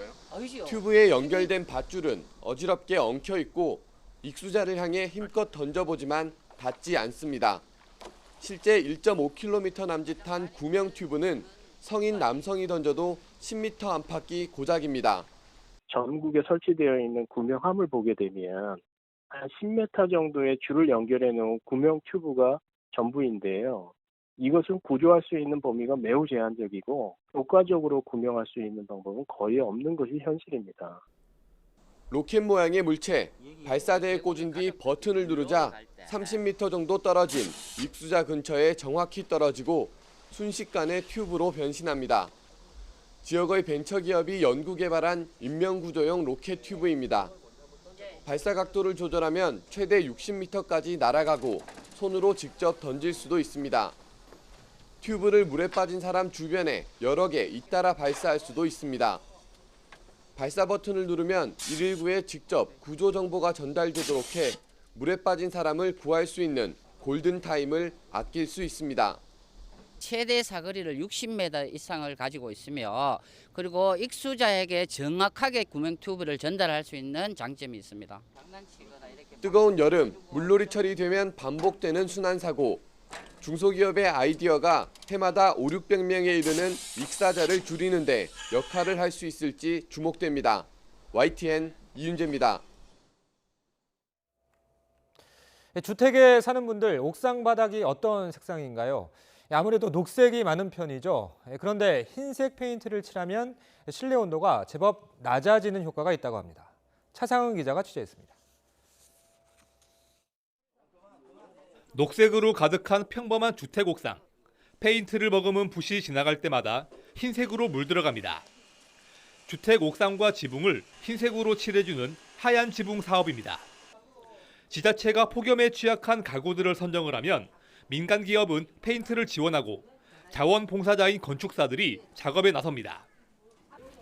튜브에 연결된 밧줄은 어지럽게 엉켜 있고 익수자를 향해 힘껏 던져보지만 닿지 않습니다. 실제 1.5km 남짓한 구명 튜브는 성인 남성이 던져도 10m 안팎이 고작입니다. 전국에 설치되어 있는 구명함을 보게 되면 한 10m 정도의 줄을 연결해 놓은 구명 튜브가 전부인데요. 이것은 구조할 수 있는 범위가 매우 제한적이고 효과적으로 구명할 수 있는 방법은 거의 없는 것이 현실입니다. 로켓 모양의 물체, 발사대에 꽂은 뒤 버튼을 누르자 30m 정도 떨어진 익수자 근처에 정확히 떨어지고 순식간에 튜브로 변신합니다. 지역의 벤처기업이 연구 개발한 인명구조용 로켓 튜브입니다. 발사 각도를 조절하면 최대 60m까지 날아가고 손으로 직접 던질 수도 있습니다. 튜브를 물에 빠진 사람 주변에 여러 개 잇따라 발사할 수도 있습니다. 발사 버튼을 누르면 119에 직접 구조 정보가 전달되도록 해 물에 빠진 사람을 구할 수 있는 골든타임을 아낄 수 있습니다. 최대 사거리를 60m 이상을 가지고 있으며 그리고 익수자에게 정확하게 구명 튜브를 전달할 수 있는 장점이 있습니다. 뜨거운 여름, 물놀이철이 되면 반복되는 순환사고. 중소기업의 아이디어가 해마다 500~600명에 이르는 익사자를 줄이는 데 역할을 할 수 있을지 주목됩니다. YTN 이윤재입니다. 주택에 사는 분들 옥상 바닥이 어떤 색상인가요? 아무래도 녹색이 많은 편이죠. 그런데 흰색 페인트를 칠하면 실내 온도가 제법 낮아지는 효과가 있다고 합니다. 차상은 기자가 취재했습니다. 녹색으로 가득한 평범한 주택 옥상. 페인트를 머금은 붓이 지나갈 때마다 흰색으로 물들어갑니다. 주택 옥상과 지붕을 흰색으로 칠해주는 하얀 지붕 사업입니다. 지자체가 폭염에 취약한 가구들을 선정을 하면 민간 기업은 페인트를 지원하고 자원봉사자인 건축사들이 작업에 나섭니다.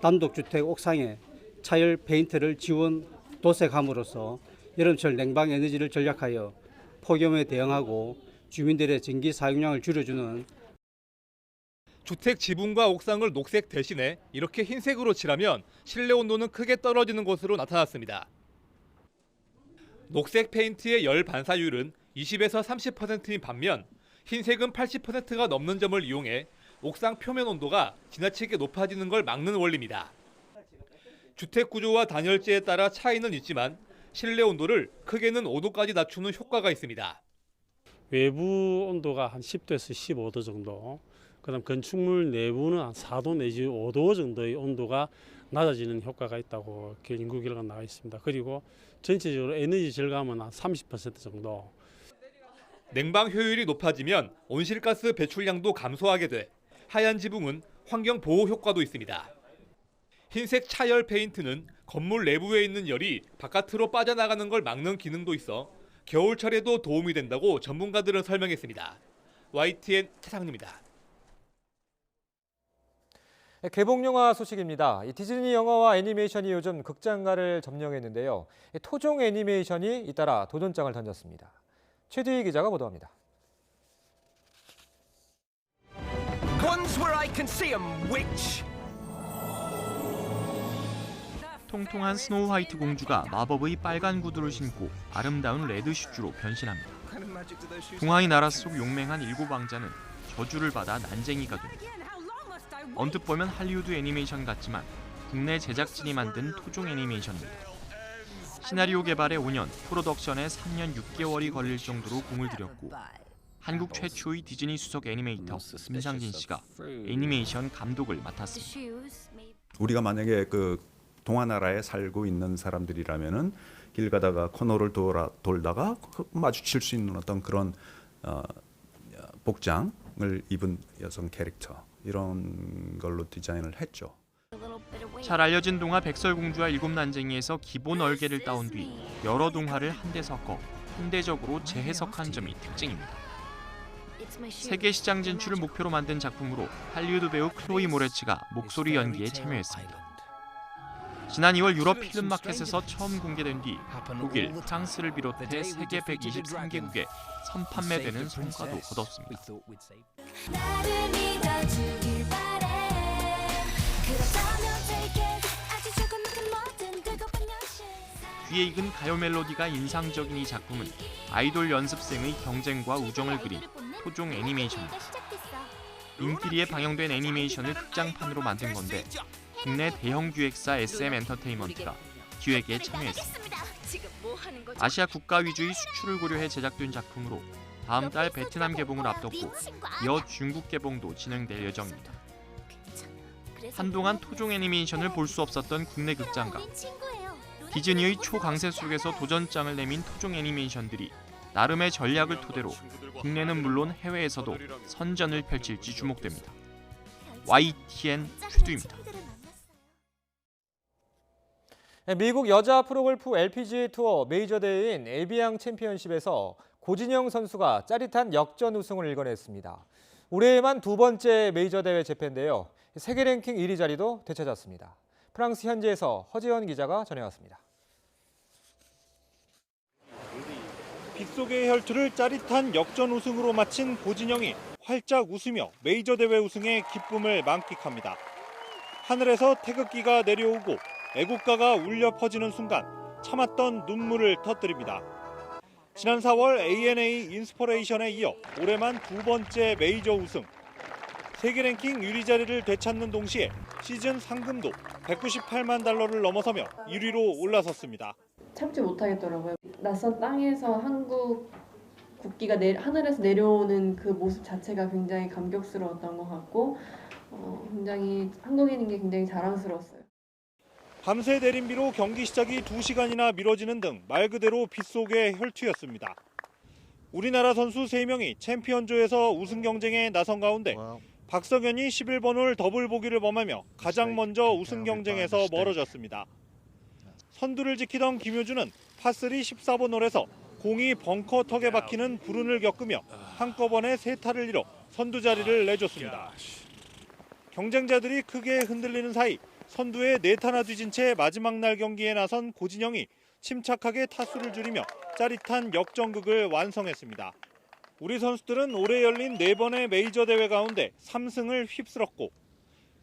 단독주택 옥상에 차열 페인트를 지원 도색함으로써 여름철 냉방 에너지를 절약하여 폭염에 대응하고 주민들의 전기 사용량을 줄여주는 주택 지붕과 옥상을 녹색 대신에 이렇게 흰색으로 칠하면 실내 온도는 크게 떨어지는 것으로 나타났습니다. 녹색 페인트의 열 반사율은 20에서 30%인 반면 흰색은 80%가 넘는 점을 이용해 옥상 표면 온도가 지나치게 높아지는 걸 막는 원리입니다. 주택 구조와 단열재에 따라 차이는 있지만 실내 온도를 크게는 5도까지 낮추는 효과가 있습니다. 외부 온도가 한 10도에서 15도 정도, 그다음 건축물 내부는 한 4도 내지 5도 정도의 온도가 낮아지는 효과가 있다고 연구 결과가 나와 있습니다. 그리고 전체적으로 에너지 절감은 한 30% 정도. 냉방 효율이 높아지면 온실가스 배출량도 감소하게 돼 하얀 지붕은 환경 보호 효과도 있습니다. 흰색 차열 페인트는 건물 내부에 있는 열이 바깥으로 빠져나가는 걸 막는 기능도 있어 겨울철에도 도움이 된다고 전문가들은 설명했습니다. YTN 차상입니다. 개봉 영화 소식입니다. 디즈니 영화와 애니메이션이 요즘 극장가를 점령했는데요. 토종 애니메이션이 잇따라 도전장을 던졌습니다. 최두희 기자가 보도합니다. 통통한 스노우 화이트 공주가 마법의 빨간 구두를 신고 아름다운 레드 슈즈로 변신합니다. 동화의 나라 속 용맹한 7왕자는 저주를 받아 난쟁이가 됩니다. 언뜻 보면 할리우드 애니메이션 같지만 국내 제작진이 만든 토종 애니메이션입니다. 시나리오 개발에 5년, 프로덕션에 3년 6개월이 걸릴 정도로 공을 들였고 한국 최초의 디즈니 수석 애니메이터 김상진 씨가 애니메이션 감독을 맡았습니다. 우리가 만약에 동아나라에 살고 있는 사람들이라면은 길 가다가 코너를 돌다가 마주칠 수 있는 어떤 그런 복장을 입은 여성 캐릭터 이런 걸로 디자인을 했죠. 잘 알려진 동화 백설공주와 일곱 난쟁이에서 기본 얼개를 따온 뒤 여러 동화를 한데 섞어 현대적으로 재해석한 점이 특징입니다. 세계 시장 진출을 목표로 만든 작품으로 할리우드 배우 클로이 모레츠가 목소리 연기에 참여했습니다. 지난 2월 유럽 필름마켓에서 처음 공개된 뒤 독일, 프랑스를 비롯해 세계 123개국에 선판매되는 성과도 거뒀습니다. 귀에 익은 가요 멜로디가 인상적인 이 작품은 아이돌 연습생의 경쟁과 우정을 그린 토종 애니메이션입니다. 인기리에 방영된 애니메이션을 극장판으로 만든 건데 국내 대형 기획사 SM 엔터테인먼트가 기획에 참여했습니다. 아시아 국가 위주의 수출을 고려해 제작된 작품으로 다음 달 베트남 개봉을 앞뒀고 이어 중국 개봉도 진행될 예정입니다. 한동안 토종 애니메이션을 볼 수 없었던 국내 극장가. 디즈니의 초강세 속에서 도전장을 내민 토종 애니메이션들이 나름의 전략을 토대로 국내는 물론 해외에서도 선전을 펼칠지 주목됩니다. YTN 최두입니다. 미국 여자 프로골프 LPGA 투어 메이저 대회인 에비앙 챔피언십에서 고진영 선수가 짜릿한 역전 우승을 일궈냈습니다. 올해에만 두 번째 메이저 대회 재패인데요. 세계 랭킹 1위 자리도 되찾았습니다. 프랑스 현지에서 허재현 기자가 전해왔습니다. 빗속의 혈투를 짜릿한 역전 우승으로 마친 고진영이 활짝 웃으며 메이저 대회 우승의 기쁨을 만끽합니다. 하늘에서 태극기가 내려오고 애국가가 울려 퍼지는 순간 참았던 눈물을 터뜨립니다. 지난 4월 ANA 인스퍼레이션에 이어 올해만 두 번째 메이저 우승. 세계 랭킹 1위 자리를 되찾는 동시에 시즌 상금도 198만 달러를 넘어서며 1위로 올라섰습니다. 참지 못하겠더라고요. 낯선 땅에서 한국 국기가 하늘에서 내려오는 그 모습 자체가 굉장히 감격스러웠던 것 같고 굉장히 한국인인 게 굉장히 자랑스러웠어요. 밤새 내린 비로 경기 시작이 2시간이나 미뤄지는 등 말 그대로 빗속의 혈투였습니다. 우리나라 선수 3명이 챔피언조에서 우승 경쟁에 나선 가운데 박성현이 11번 홀 더블 보기를 범하며 가장 먼저 우승 경쟁에서 멀어졌습니다. 선두를 지키던 김효준은 파3 14번 홀에서 공이 벙커 턱에 박히는 불운을 겪으며 한꺼번에 세 타를 잃어 선두 자리를 내줬습니다. 경쟁자들이 크게 흔들리는 사이 선두에 4타나 뒤진 채 마지막 날 경기에 나선 고진영이 침착하게 타수를 줄이며 짜릿한 역전극을 완성했습니다. 우리 선수들은 올해 열린 4번의 메이저 대회 가운데 3승을 휩쓸었고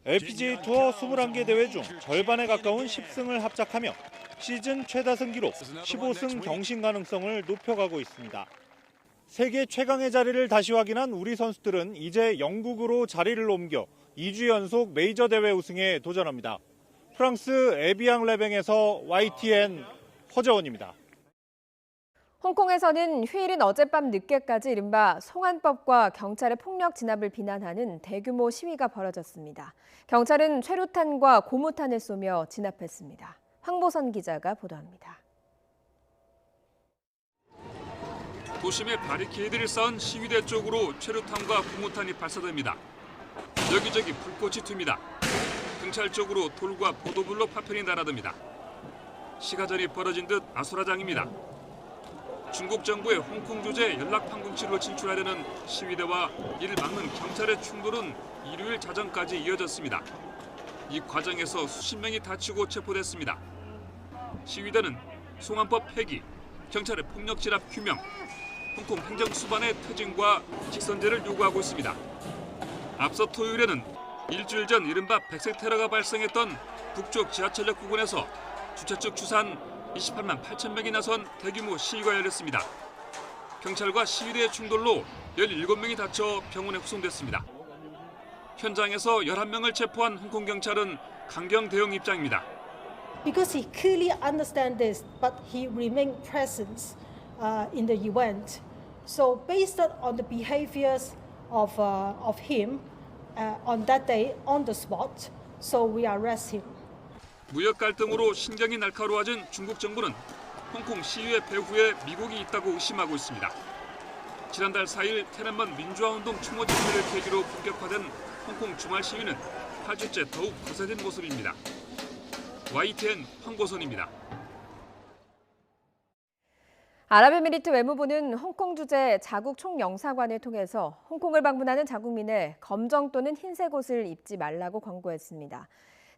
LPGA 투어 21개 대회 중 절반에 가까운 10승을 합작하며 시즌 최다승 기록 15승 경신 가능성을 높여가고 있습니다. 세계 최강의 자리를 다시 확인한 우리 선수들은 이제 영국으로 자리를 옮겨 2주 연속 메이저 대회 우승에 도전합니다. 프랑스 에비앙 레뱅에서 YTN 허재원입니다. 홍콩에서는 휴일인 어젯밤 늦게까지 이른바 송환법과 경찰의 폭력 진압을 비난하는 대규모 시위가 벌어졌습니다. 경찰은 최루탄과 고무탄을 쏘며 진압했습니다. 황보선 기자가 보도합니다. 도심에 바리케이드를 쌓은 시위대 쪽으로 최루탄과 고무탄이 발사됩니다. 여기저기 불꽃이 튑니다. 경찰 쪽으로 돌과 보도블록 파편이 날아듭니다. 시가전이 벌어진 듯 아수라장입니다. 중국 정부의 홍콩 조제 연락 판공치로 진출하려는 시위대와 이를 막는 경찰의 충돌은 일요일 자정까지 이어졌습니다. 이 과정에서 수십 명이 다치고 체포됐습니다. 시위대는 송환법 폐기, 경찰의 폭력 진압 규명, 홍콩 행정수반의 퇴진과 직선제를 요구하고 있습니다. 앞서 토요일에는 일주일 전 이른바 백색 테러가 발생했던 북쪽 지하철역 부근에서 주최 측 추산 28만 8천 명이 나선 대규모 시위가 열렸습니다. 경찰과 시위대의 충돌로 17명이 다쳐 병원에 후송됐습니다. 현장에서 11명을 체포한 홍콩 경찰은 강경 대응 입장입니다. Because he clearly understands this, but he remained present in the event. So based on the behaviors of him on that day on the spot, so we arrest him. 무역 갈등으로 신경이 날카로워진 중국 정부는 홍콩 시위의 배후에 미국이 있다고 의심하고 있습니다. 지난달 4일 테난먼 민주화운동 추모 집회를 계기로 본격화된 홍콩 주말 시위는 8주째 더욱 거세진 모습입니다. YTN 황보선입니다. 아랍에미리트 외무부는 홍콩 주재 자국 총영사관을 통해서 홍콩을 방문하는 자국민에 검정 또는 흰색 옷을 입지 말라고 권고했습니다.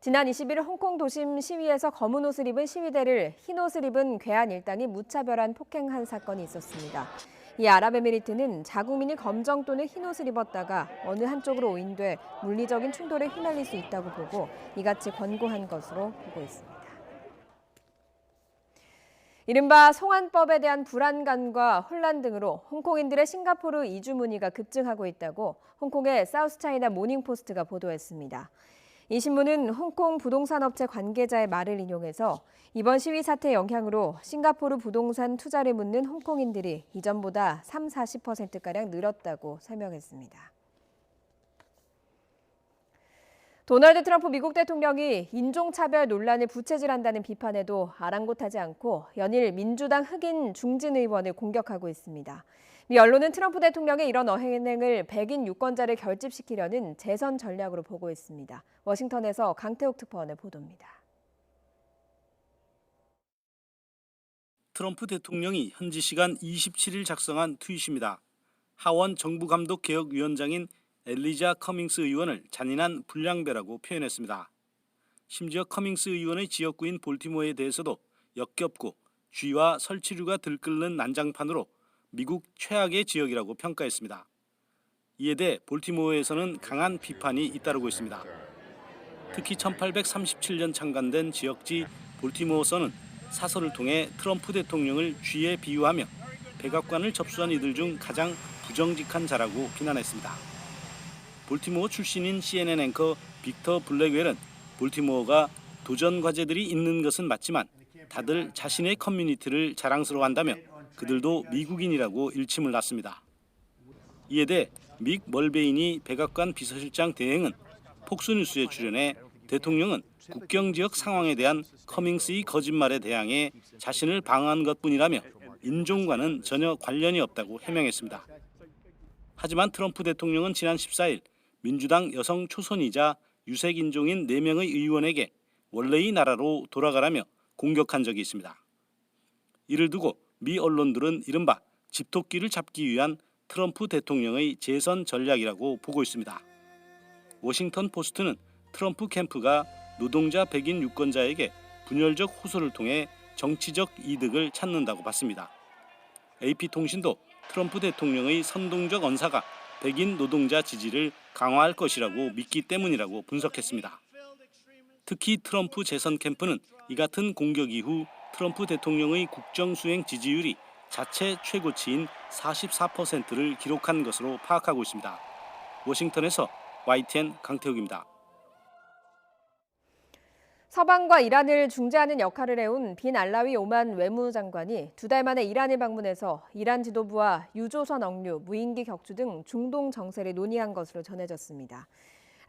지난 21일 홍콩 도심 시위에서 검은 옷을 입은 시위대를 흰 옷을 입은 괴한 일당이 무차별한 폭행한 사건이 있었습니다. 이 아랍에미리트는 자국민이 검정 또는 흰 옷을 입었다가 어느 한쪽으로 오인돼 물리적인 충돌에 휘말릴 수 있다고 보고 이같이 권고한 것으로 보고 있습니다. 이른바 송환법에 대한 불안감과 혼란 등으로 홍콩인들의 싱가포르 이주 문의가 급증하고 있다고 홍콩의 사우스차이나 모닝포스트가 보도했습니다. 이 신문은 홍콩 부동산업체 관계자의 말을 인용해서 이번 시위 사태 영향으로 싱가포르 부동산 투자를 묻는 홍콩인들이 이전보다 30-40%가량 늘었다고 설명했습니다. 도널드 트럼프 미국 대통령이 인종차별 논란을 부채질한다는 비판에도 아랑곳하지 않고 연일 민주당 흑인 중진 의원을 공격하고 있습니다. 미 언론은 트럼프 대통령의 이런 언행을 백인 유권자를 결집시키려는 재선 전략으로 보고 있습니다. 워싱턴에서 강태욱 특파원의 보도입니다. 트럼프 대통령이 현지 시간 27일 작성한 트윗입니다. 하원 정부감독개혁위원장인 엘리자 커밍스 의원을 잔인한 불량배라고 표현했습니다. 심지어 커밍스 의원의 지역구인 볼티모어에 대해서도 역겹고 쥐와 설치류가 들끓는 난장판으로 미국 최악의 지역이라고 평가했습니다. 이에 대해 볼티모어에서는 강한 비판이 잇따르고 있습니다. 특히 1837년 창간된 지역지 볼티모어서는 사설을 통해 트럼프 대통령을 쥐에 비유하며 백악관을 접수한 이들 중 가장 부정직한 자라고 비난했습니다. 볼티모어 출신인 CNN 앵커 빅터 블랙웰은 볼티모어가 도전 과제들이 있는 것은 맞지만 다들 자신의 커뮤니티를 자랑스러워한다며 그들도 미국인이라고 일침을 놨습니다. 이에 대해 믹 멀베인이 백악관 비서실장 대행은 폭스뉴스에 출연해 대통령은 국경지역 상황에 대한 커밍스의 거짓말에 대항해 자신을 방어한 것뿐이라며 인종과는 전혀 관련이 없다고 해명했습니다. 하지만 트럼프 대통령은 지난 14일 민주당 여성 초선이자 유색인종인 4명의 의원에게 원래의 나라로 돌아가라며 공격한 적이 있습니다. 이를 두고 미 언론들은 이른바 집토끼를 잡기 위한 트럼프 대통령의 재선 전략이라고 보고 있습니다. 워싱턴 포스트는 트럼프 캠프가 노동자 백인 유권자에게 분열적 호소를 통해 정치적 이득을 찾는다고 봤습니다. AP통신도 트럼프 대통령의 선동적 언사가 백인 노동자 지지를 강화할 것이라고 믿기 때문이라고 분석했습니다. 특히 트럼프 재선 캠프는 이 같은 공격 이후 트럼프 대통령의 국정수행 지지율이 자체 최고치인 44%를 기록한 것으로 파악하고 있습니다. 워싱턴에서 YTN 강태욱입니다. 서방과 이란을 중재하는 역할을 해온 빈 알라위 오만 외무장관이 2달 만에 이란을 방문해서 이란 지도부와 유조선 억류, 무인기 격추 등 중동 정세를 논의한 것으로 전해졌습니다.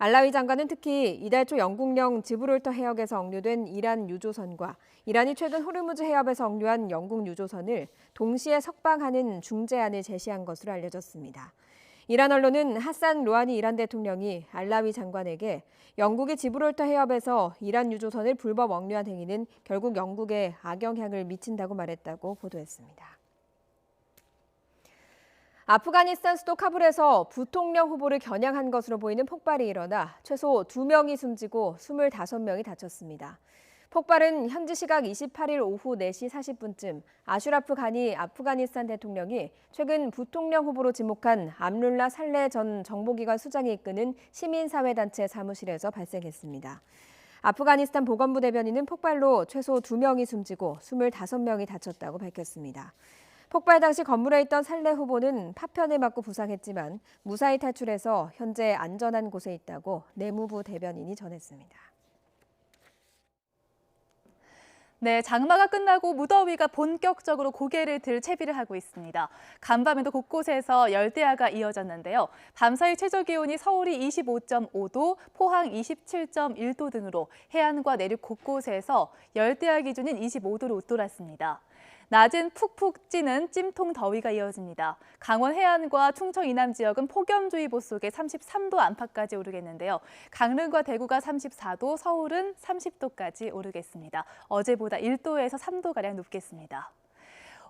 알라위 장관은 특히 이달 초 영국령 지브롤터 해역에서 억류된 이란 유조선과 이란이 최근 호르무즈 해협에서 억류한 영국 유조선을 동시에 석방하는 중재안을 제시한 것으로 알려졌습니다. 이란 언론은 하산 로하니 이란 대통령이 알라위 장관에게 영국이 지브롤터 해협에서 이란 유조선을 불법 억류한 행위는 결국 영국에 악영향을 미친다고 말했다고 보도했습니다. 아프가니스탄 수도 카불에서 부통령 후보를 겨냥한 것으로 보이는 폭발이 일어나 최소 2명이 숨지고 25명이 다쳤습니다. 폭발은 현지 시각 28일 오후 4시 40분쯤 아슈라프 가니 아프가니스탄 대통령이 최근 부통령 후보로 지목한 암룰라 살레 전 정보기관 수장이 이끄는 시민사회단체 사무실에서 발생했습니다. 아프가니스탄 보건부 대변인은 폭발로 최소 2명이 숨지고 25명이 다쳤다고 밝혔습니다. 폭발 당시 건물에 있던 살레 후보는 파편을 맞고 부상했지만 무사히 탈출해서 현재 안전한 곳에 있다고 내무부 대변인이 전했습니다. 네, 장마가 끝나고 무더위가 본격적으로 고개를 들 채비를 하고 있습니다. 간밤에도 곳곳에서 열대야가 이어졌는데요. 밤사이 최저기온이 서울이 25.5도, 포항 27.1도 등으로 해안과 내륙 곳곳에서 열대야 기준인 25도를 웃돌았습니다. 낮은 푹푹 찌는 찜통 더위가 이어집니다. 강원 해안과 충청 이남 지역은 폭염주의보 속에 33도 안팎까지 오르겠는데요. 강릉과 대구가 34도, 서울은 30도까지 오르겠습니다. 어제보다 1도에서 3도가량 높겠습니다.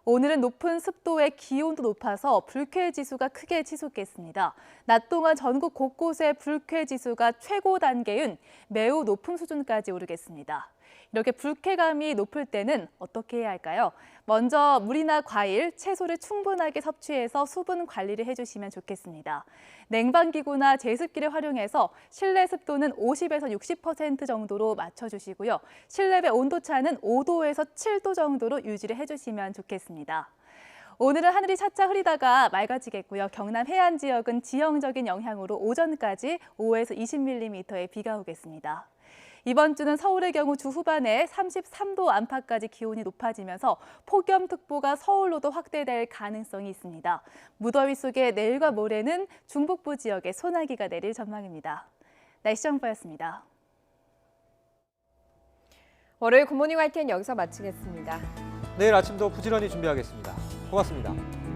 오늘은 높은 습도에 기온도 높아서 불쾌지수가 크게 치솟겠습니다. 낮 동안 전국 곳곳에 불쾌지수가 최고 단계인 매우 높은 수준까지 오르겠습니다. 이렇게 불쾌감이 높을 때는 어떻게 해야 할까요? 먼저 물이나 과일, 채소를 충분하게 섭취해서 수분 관리를 해주시면 좋겠습니다. 냉방기구나 제습기를 활용해서 실내 습도는 50에서 60% 정도로 맞춰주시고요. 실내외 온도차는 5도에서 7도 정도로 유지를 해주시면 좋겠습니다. 오늘은 하늘이 차차 흐리다가 맑아지겠고요. 경남 해안 지역은 지형적인 영향으로 오전까지 5에서 20mm의 비가 오겠습니다. 이번 주는 서울의 경우 주 후반에 33도 안팎까지 기온이 높아지면서 폭염특보가 서울로도 확대될 가능성이 있습니다. 무더위 속에 내일과 모레는 중북부 지역에 소나기가 내릴 전망입니다. 날씨 정보였습니다. 월요일 굿모닝 YTN 여기서 마치겠습니다. 내일 아침도 부지런히 준비하겠습니다. 고맙습니다.